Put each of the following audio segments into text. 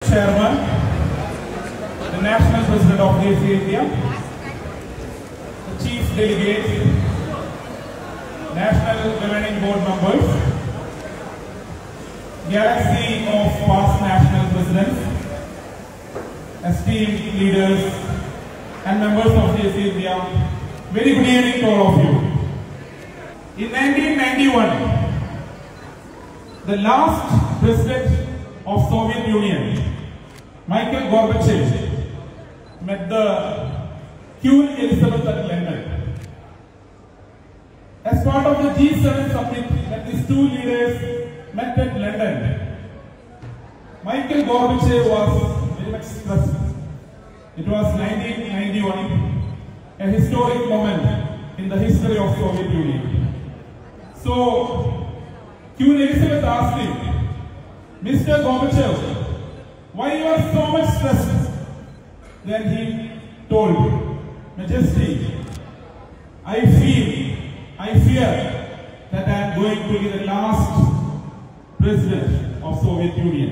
Chairman, the National President of JCA India, the Chief Delegate, National Governing Board members, galaxy of past national presidents, esteemed leaders and members of JCA India, very good evening to all of you. In 1991, the last president of Soviet Union, Mikhail Gorbachev, met the Queen Elizabeth at London. As part of the G7 summit that these two leaders met at London, Mikhail Gorbachev was very much stressed. It was 1991, a historic moment in the history of Soviet Union. So, Queen Elizabeth asked him, Mr. Gorbachev, why you are so much stressed? Then he told, Majesty, I fear that I am going to be the last president of Soviet Union.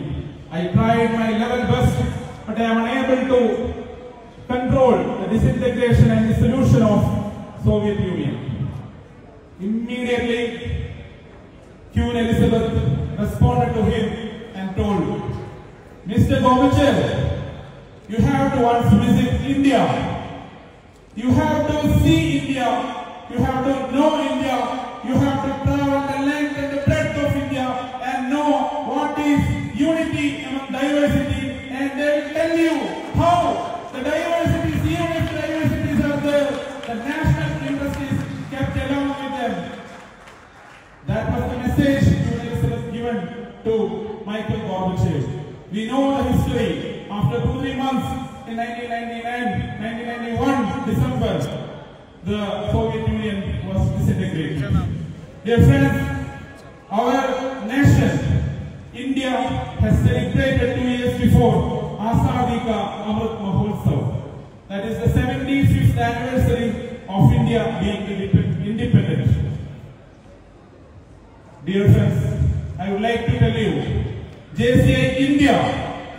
I tried my level best, but I am unable to control the disintegration and dissolution of Soviet Union. Immediately, Queen Elizabeth responded to him and told, Mr. Gorbachev, you have to once visit India. You have to see India. You have to know India. You have to travel the length and the breadth of India and know what is unity among diversity. And they will tell you how the diversities, even if the diversities are there, the national interest is kept along with them. That was the message Queen Elizabeth given to Mikhail Gorbachev. We know the history. After 2-3 months in 1991 December, the Soviet Union was disintegrated. Dear friends, our nation, India, has celebrated 2 years before Azadi Ka Amrit Mahotsav. That is the 75th anniversary of India being independent. Dear friends, I would like to tell you, JCA India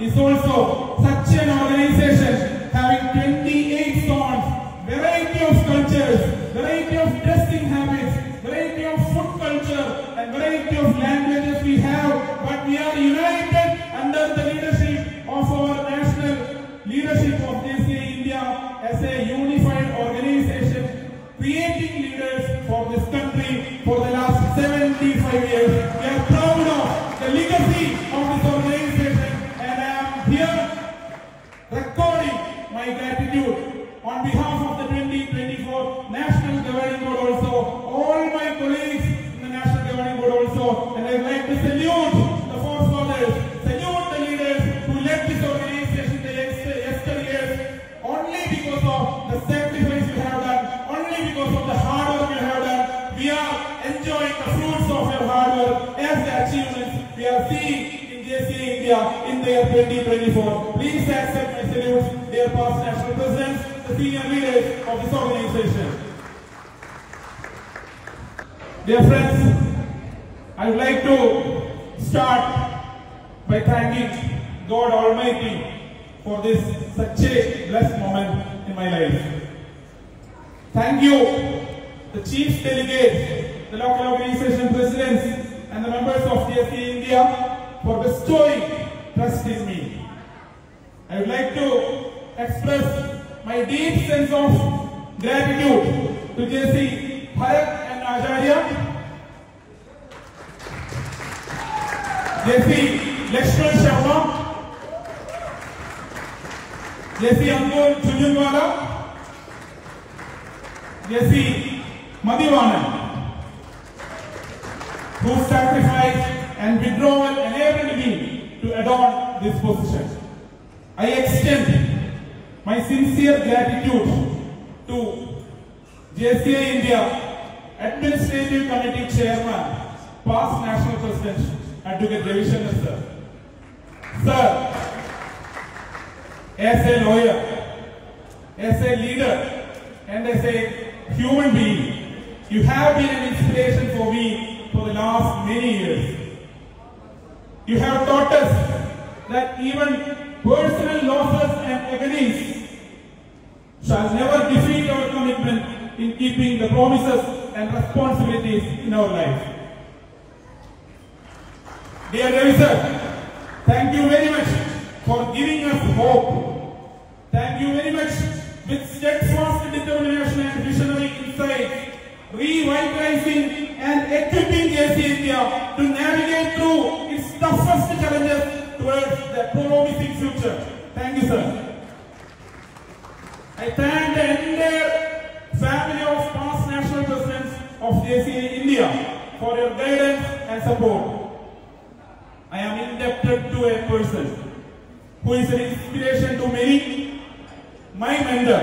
is also such an organization having 28 zones, variety of cultures, variety of dressing habits, variety of food culture, and variety of languages we have, but we are united under the leadership of our national leadership of JCA India as a unified organization, creating leaders for this country for the last 75 years. We are proud of the legacy of this organization, and I am here recording my gratitude on behalf of the 2024 National Governing Board also, all my colleagues in the National Governing Board also, and I would like to salute the forefathers, salute the leaders who led this organization the yesteryears, only because of the sacrifice you have done, only because of the hard work you have done. We are enjoying the fruits of your hard work as the achievements we are seeing in JCA India in the year 2024. Please accept my salutes, dear past national presidents, the senior leaders of this organization. Dear friends, I would like to start by thanking God Almighty for this such a blessed moment in my life. Thank you, the chief delegates, the local organization presidents, and the members of JCA India for bestowing trust in me. I would like to express my deep sense of gratitude to JC Bharat and Acharya, JC Lakshman Sharma, JC Angul Chujunwala, JC Madhivanan, whose sacrifice and withdrawal enabled me to adopt this position. I extend my sincere gratitude to JCA India Administrative Committee Chairman, past National President, Advocate Ravi Shankar sir. Sir, as a lawyer, as a leader, and as a human being, you have been an inspiration for me for the last many years. You have taught us that even personal losses and agonies shall never defeat our commitment in keeping the promises and responsibilities in our life. Dear Ravi sir, thank you very much for giving us hope. Thank you very much with steadfast determination and visionary insight, revitalizing and equipping JC India to navigate through its toughest challenges towards the promising future. Thank you, sir. I thank the entire family of past national presidents of JCI India for your guidance and support. I am indebted to a person who is an inspiration to many. My mentor,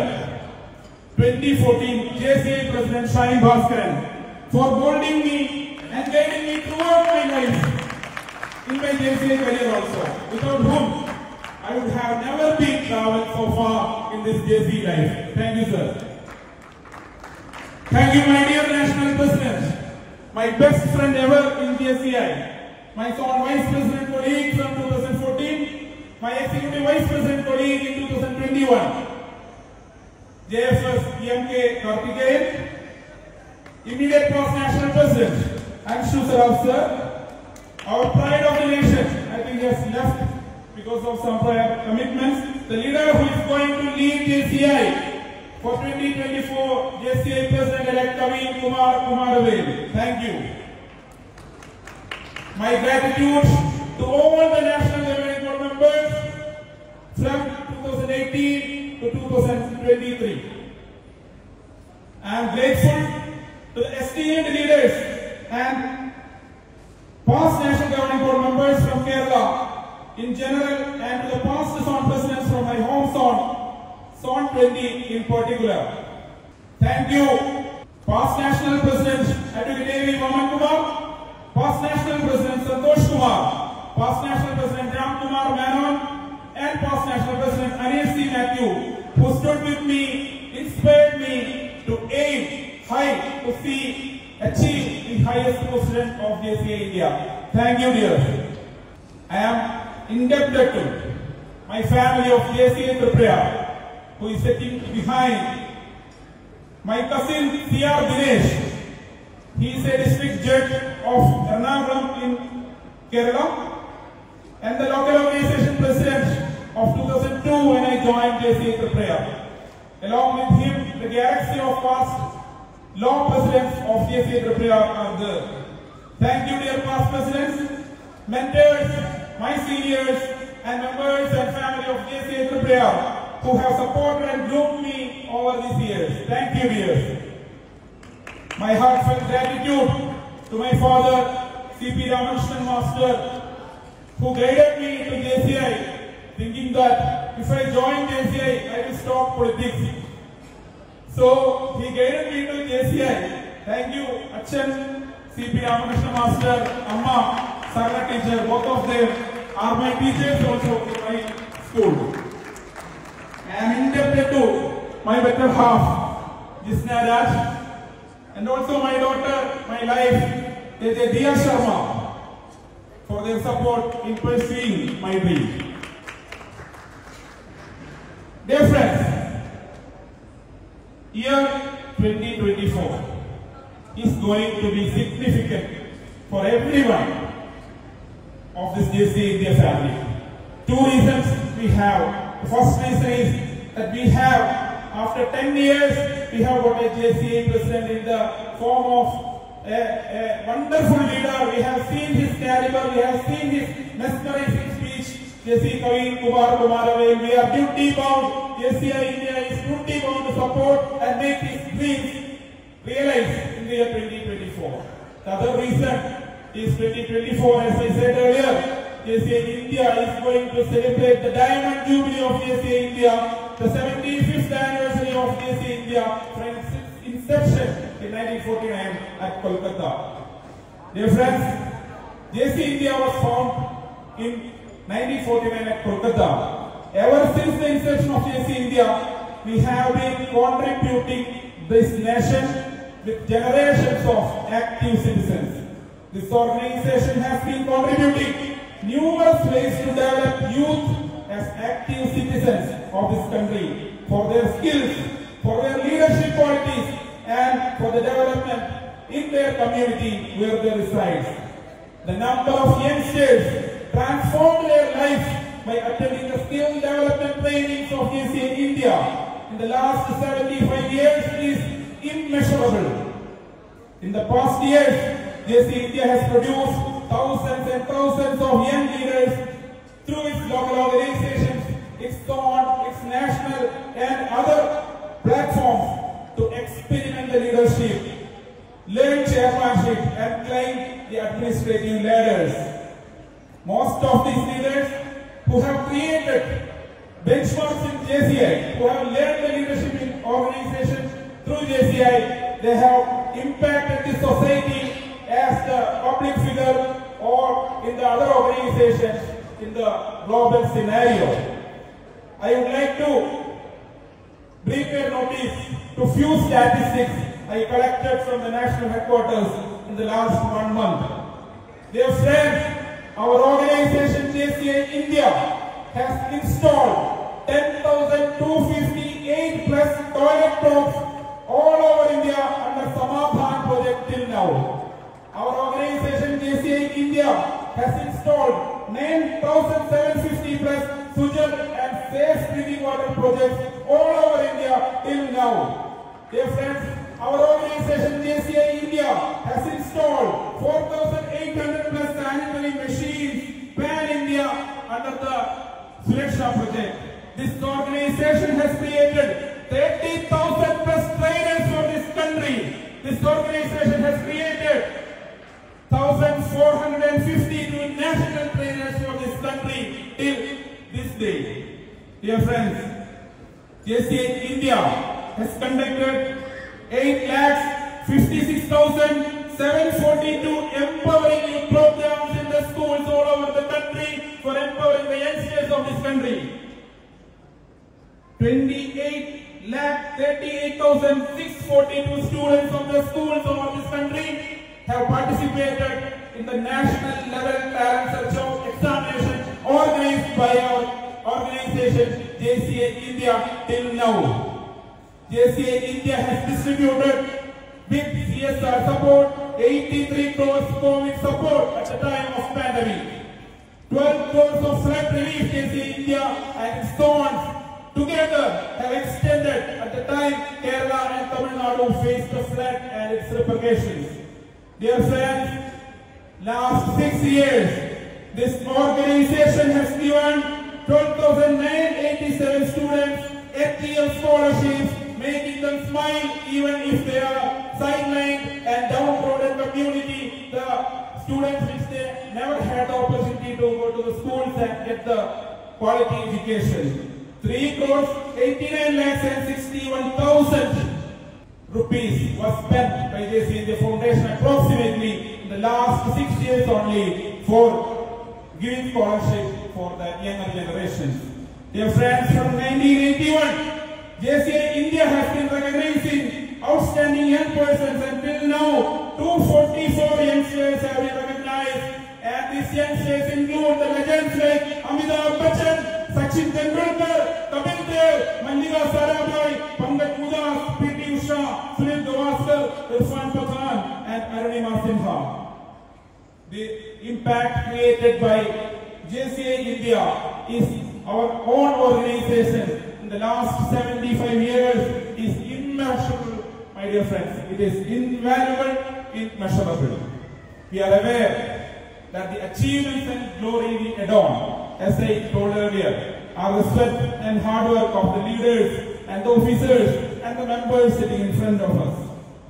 2014 JCI President Shaheen Bhaskaran, for molding me and guiding me throughout my life in my JCI career also, without whom I would have never been traveled so far in this JCI life. Thank you, sir. Thank you, my dear National President, my best friend ever in JCI, my son Vice President colleague from 2014, my Executive Vice President colleague in 2021, JFS EMK Karthikeyan, immediate past National President Anshu Saraf sir, our pride of the nation. I think he has left because of some prior commitments. The leader who is going to lead JCI for 2024, JCI President-elect Kaveen Kumar Kumaravel. Thank you. My gratitude to all the National Governing Board members from 2018 to 2023. I am grateful to the esteemed leaders and past National Governing Board members from Kerala in general, and to the past zone presidents from my home zone, Zone 20 in particular. Thank you, past National President Advocate A.V. Vaman Kumar, past National President Santosh Kumar, past National President Ram Kumar Menon, and past National President Anish C. Matthew, who stood with me, inspired me to aim high to achieve the highest president of JCI India. Thank you, dear. I am indebted to my family of JCI Tripura, who is sitting behind. My cousin C.R. Dinesh, he is a district judge of Ernakulam in Kerala, and the local organization president of 2002 when I joined JCI Tripura. Along with him, the galaxy of past long presidents of JCI Tripura are there. Thank you, dear past presidents, mentors, my seniors, and members and family of JCI Tripura who have supported and groomed me over these years. Thank you, dear. My heartfelt gratitude to my father, C.P. Ramakrishnan Master, who guided me to JCI, thinking that if I join JCI, I will stop politics. So he guided me to JCI. Thank you, Achan, C.P. Ramakrishnan Master, Amma, Sarla teacher, both of them are my teachers also in my school. I am indebted to my better half, Jisna Raj, and also my daughter, my life, Diya Sharma, for their support in pursuing my dream. Dear friends, year 2024 is going to be significant for everyone of this JCI India family. Two reasons we have. The first reason is that we have, after 10 years, we have got a JCI president in the form of a wonderful leader. We have seen his caliber, we have seen his mesmerizing speech. JCI Kaveen Kumar Kumaravel, we are duty bound. JCI India is duty bound to support and make his dreams realized in the year 2024. The other reason is 2024, as I said earlier, JCI India is going to celebrate the Diamond Jubilee of JCI India, the 75th anniversary of JCI India from its inception in 1949 at Kolkata. Dear friends, JCI India was found in 1949 at Kolkata. Ever since the inception of JCI India, we have been contributing this nation with generations of active citizens. This organization has been contributing numerous ways to develop youth as active citizens of this country for their skills, for their leadership qualities, and for the development in their community where they reside. The number of youngsters transformed their lives by attending the skill development trainings of JCI India in the last 75 years is immeasurable. In the past years, JCI India has produced thousands and thousands of young leaders through its local organizations, its zone, its national and other platforms to experiment the leadership, learn chairmanship and climb the administrative ladders. Most of these leaders who have created benchmarks in JCI, who have learned the leadership in organizations through JCI, they have impacted the society as the public figure or in the other organizations in the global scenario. I would like to bring your notice to few statistics I collected from the national headquarters in the last 1 month. Dear friends, our organization JCI India has installed 10,258 plus toilet blocks all over India under Samadhan project till now. Our organization JCI India has installed 9,750 plus Sujal and safe drinking water projects all over India till now. Dear friends, our organization JCI India has installed 4,800 plus sanitary machines pan-India under the Suraksha project. This organization has created 30,000 plus trainers for this country. This organization has created 1,452 national trainers for this country till this day. Dear friends, JCI India has conducted 8,56,742 empowering youth programs in the schools all over the country for empowering the youngsters of this country. 28,38,642 students of the schools of this country have participated in the national level talent search out examination organized by our organization JCI India till now. JCI India has distributed with CSR support 83 crores COVID support at the time of pandemic. 12 crores of flood relief JCI India and its zones together have extended at the time Kerala and Tamil Nadu faced the flood and its repercussions. Dear friends, last 6 years, this organization has given 12,987 students FTL scholarships, making them smile even if they are sidelined and downtrodden community, the students which they never had the opportunity to go to the schools and get the quality education. 3 crores 89 lakhs and 61,000 rupees was spent by JCI India Foundation approximately in the last 6 years only for giving scholarship for the younger generations. Dear friends, from 1981, JCI India has been recognizing outstanding young persons until now 244 youngsters have been recognized, and these youngsters include the legends like Amitabh Bachchan, Sachin Tendulkar, Kapil Dev, Mallika Sarabhai, Pankaj Udas, P.T. Usha, Sunil Gavaskar, Irfan Pathan and Arunima Sinha. The impact created by JCI India is our own organization in the last 75 years is immeasurable, my dear friends. It is invaluable, immeasurable. We are aware that the achievements and glory we adorn, as I told earlier, are the sweat and hard work of the leaders and the officers and the members sitting in front of us.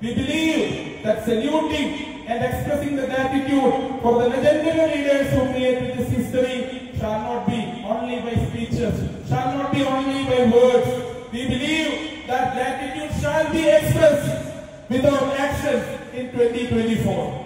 We believe that saluting and expressing the gratitude for the legendary leaders who created this history shall not be only by speeches, shall not be only by words. We believe that gratitude shall be expressed with our actions in 2024.